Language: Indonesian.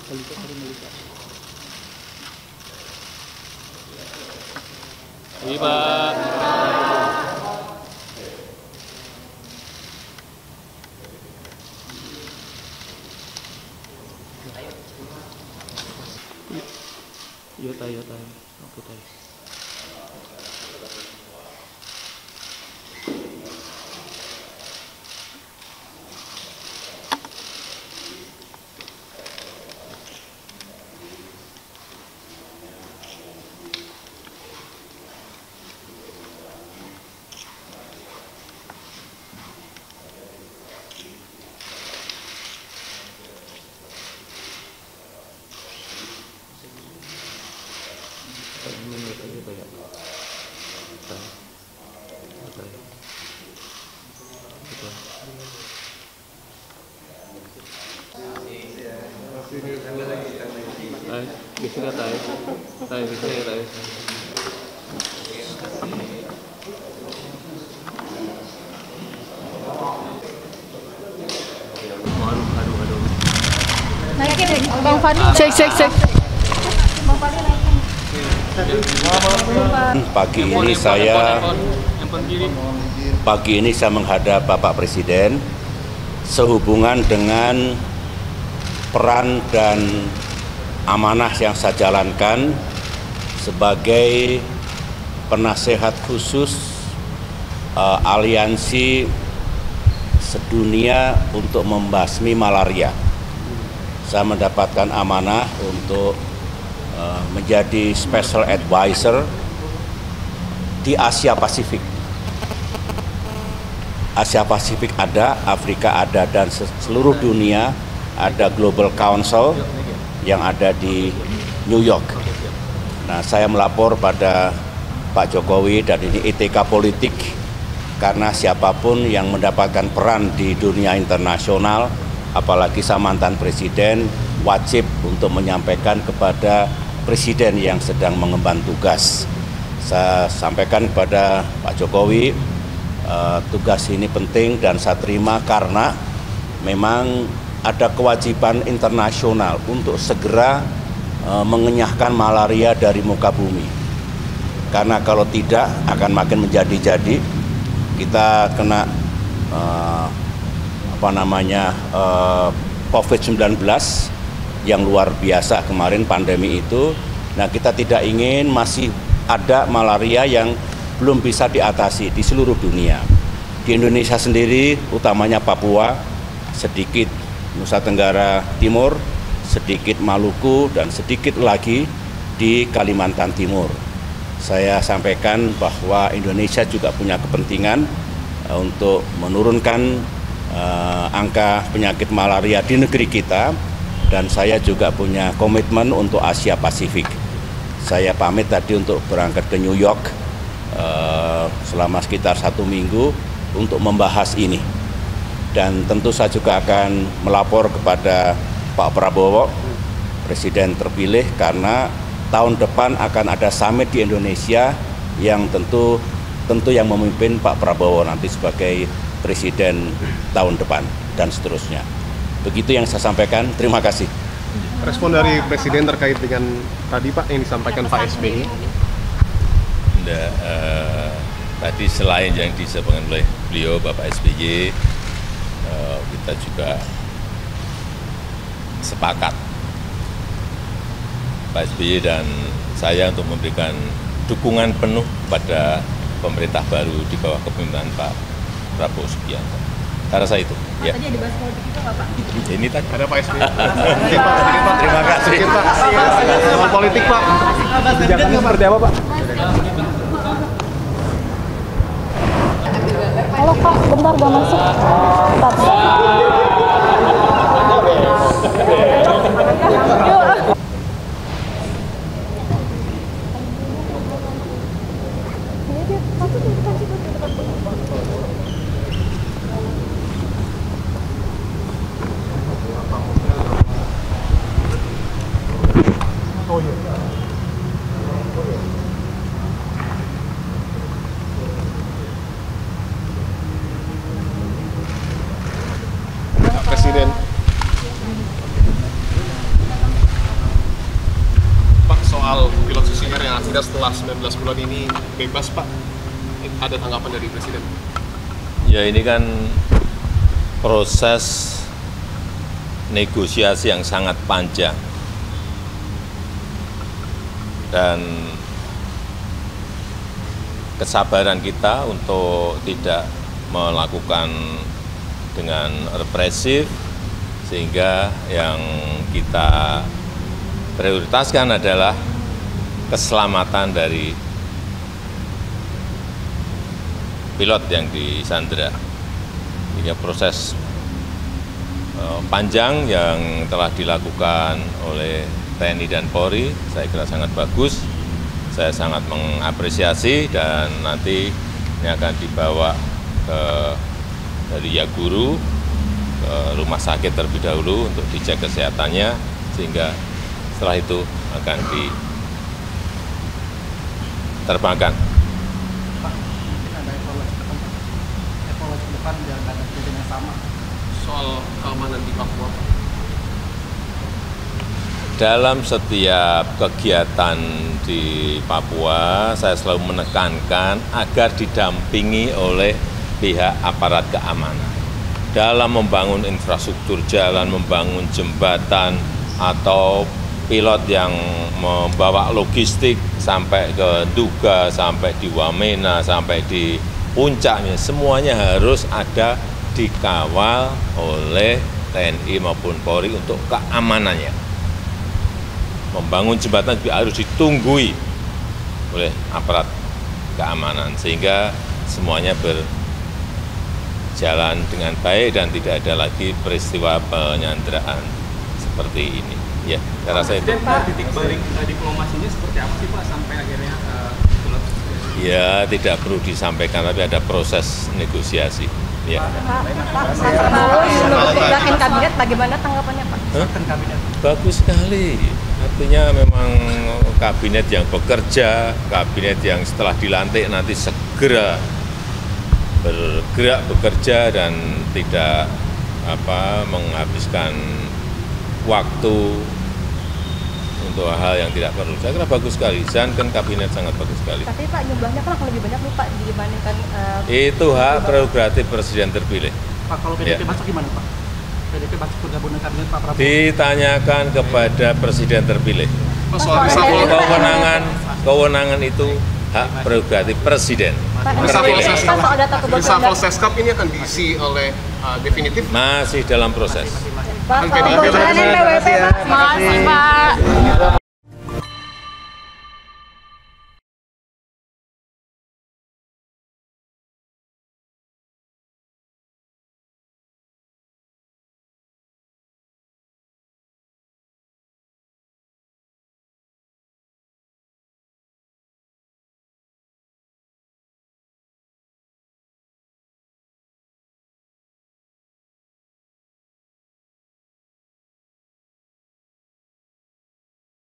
Iya, Pak. Yota. Oke, tayo. Bisa nggak tayo? Tayo, bisa nggak tayo? Aduh. Naikin Bang Fadli. Cek. Bang Fadli naikin. Pagi ini saya menghadap Bapak Presiden sehubungan dengan peran dan amanah yang saya jalankan sebagai penasehat khusus aliansi sedunia untuk membasmi malaria. Saya mendapatkan amanah untuk menjadi special advisor di Asia Pasifik. Asia Pasifik ada, Afrika ada, dan seluruh dunia ada Global Council yang ada di New York. Nah, saya melapor pada Pak Jokowi, dan ini etika politik, karena siapapun yang mendapatkan peran di dunia internasional, apalagi saya mantan presiden, wajib untuk menyampaikan kepada presiden yang sedang mengemban tugas. Saya sampaikan kepada Pak Jokowi, tugas ini penting dan saya terima karena memang ada kewajiban internasional untuk segera mengenyahkan malaria dari muka bumi. Karena kalau tidak akan makin menjadi-jadi. Kita kena COVID-19 yang luar biasa kemarin, pandemi itu. Nah, kita tidak ingin masih ada malaria yang belum bisa diatasi di seluruh dunia. Di Indonesia sendiri, utamanya Papua, sedikit Nusa Tenggara Timur, sedikit Maluku, dan sedikit lagi di Kalimantan Timur. Saya sampaikan bahwa Indonesia juga punya kepentingan untuk menurunkan angka penyakit malaria di negeri kita, dan saya juga punya komitmen untuk Asia Pasifik. Saya pamit tadi untuk berangkat ke New York selama sekitar 1 minggu untuk membahas ini. Dan tentu saya juga akan melapor kepada Pak Prabowo, Presiden terpilih, karena tahun depan akan ada summit di Indonesia yang tentu yang memimpin Pak Prabowo nanti sebagai Presiden tahun depan dan seterusnya. Begitu yang saya sampaikan, terima kasih. Respon dari Presiden terkait dengan tadi Pak yang disampaikan Pak SBY. Tadi selain yang disampaikan oleh beliau Bapak SBY, kita juga sepakat Pak SBY dan saya untuk memberikan dukungan penuh pada pemerintah baru di bawah kepemimpinan Pak Prabowo Subianto. Saya rasa itu. Ya. Tadi ada bahas politik itu Pak. Ini tadi ada Pak SBY. Terima kasih. Soal politik Pak. Kebijakannya seperti apa Pak? Halo Pak, bentar gak masuk. Presiden. soal pilot Susi Air yang akhirnya setelah 19 bulan ini bebas, Pak. Ada tanggapan dari Presiden? Ya, ini kan proses negosiasi yang sangat panjang. Dan kesabaran kita untuk tidak melakukan dengan represif, sehingga yang kita prioritaskan adalah keselamatan dari pilot yang disandra. Hingga proses panjang yang telah dilakukan oleh TNI dan Polri, saya kira sangat bagus. Saya sangat mengapresiasi, dan nanti ini akan dibawa dari Yaguru ke rumah sakit terlebih dahulu untuk dicek kesehatannya, sehingga setelah itu akan diterbangkan. Pak, mungkin ada evaluasi ke depan biar nggak ada kejadian yang sama. Soal keamanan di Papua, Pak. Dalam setiap kegiatan di Papua, saya selalu menekankan agar didampingi oleh pihak aparat keamanan. Dalam membangun infrastruktur jalan, membangun jembatan, atau pilot yang membawa logistik sampai ke Nduga, sampai di Wamena, sampai di puncaknya, semuanya harus ada dikawal oleh TNI maupun Polri untuk keamanannya. Membangun jembatan juga harus ditunggui oleh aparat keamanan, sehingga semuanya berjalan dengan baik dan tidak ada lagi peristiwa penyanderaan seperti ini. Ya, saya rasa itu. Titik balik diplomasinya seperti apa sih Pak sampai akhirnya pilot? Ya, tidak perlu disampaikan, tapi ada proses negosiasi. Ya. Pak Prabowo kabinet, bagaimana tanggapannya Pak? Kabinet. Bagus sekali. Artinya memang kabinet yang bekerja, kabinet yang setelah dilantik nanti segera bergerak bekerja dan tidak menghabiskan waktu untuk hal yang tidak perlu. Saya kira bagus sekali. Zan kan kabinet sangat bagus sekali. Tapi Pak, jumlahnya kan lebih banyak nih Pak dibandingkan Itu hak prerogatif presiden terpilih. Pak, kalau PDIP masuk gimana Pak? PDIP masuk bergabung dengan kabinet Pak Prabowo? Ditanyakan kepada presiden terpilih. Soal reshuffle, Kewenangan itu hak prerogatif presiden terpilih. reshuffle Seskap ini akan diisi oleh definitif. Masih dalam proses. Pak, PWP Pak. Makasih Pak.